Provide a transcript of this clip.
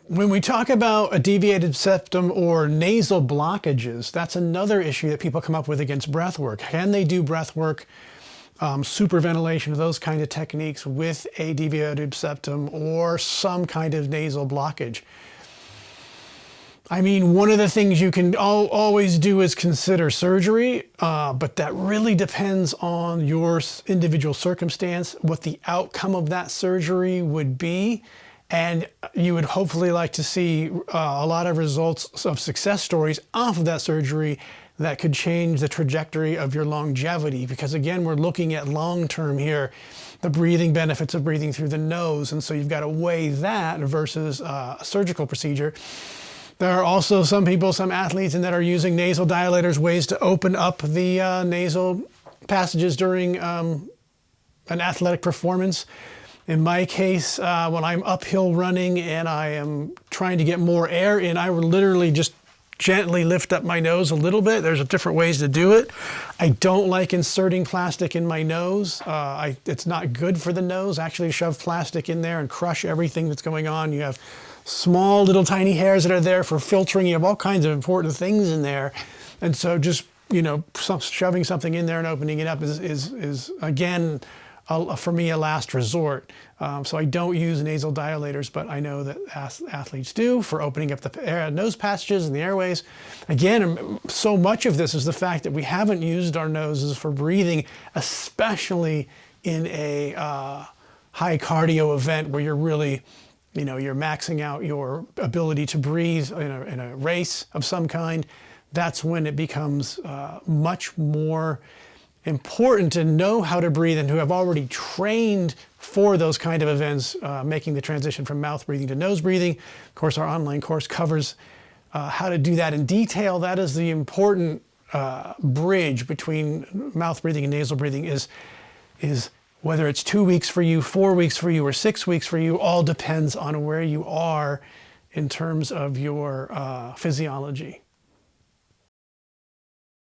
When we talk about a deviated septum or nasal blockages, that's another issue that people come up with against breath work. Can they do breath work, superventilation, those kind of techniques with a deviated septum or some kind of nasal blockage? I mean, one of the things you can always do is consider surgery, but that really depends on your individual circumstance, what the outcome of that surgery would be. And you would hopefully like to see a lot of results of success stories off of that surgery that could change the trajectory of your longevity. Because again, we're looking at long-term here, the breathing benefits of breathing through the nose. And so you've got to weigh that versus a surgical procedure. There are also some people, some athletes, that are using nasal dilators, ways to open up the nasal passages during an athletic performance. In my case, when I'm uphill running and I am trying to get more air in, I will literally just gently lift up my nose a little bit. There's different ways to do it. I don't like inserting plastic in my nose. It's not good for the nose. Actually, shove plastic in there and crush everything that's going on. You have small little tiny hairs that are there for filtering. You have all kinds of important things in there. And so just, shoving something in there and opening it up is again, for me, a last resort. So I don't use nasal dilators, but I know that athletes do for opening up the nose passages and the airways. Again, so much of this is the fact that we haven't used our noses for breathing, especially in a high cardio event where you're really, you're maxing out your ability to breathe in a race of some kind. That's when it becomes much more important to know how to breathe and to have already trained for those kind of events, making the transition from mouth breathing to nose breathing. Of course, our online course covers how to do that in detail. That is the important bridge between mouth breathing and nasal breathing is whether it's 2 weeks for you, 4 weeks for you, or 6 weeks for you, all depends on where you are in terms of your physiology.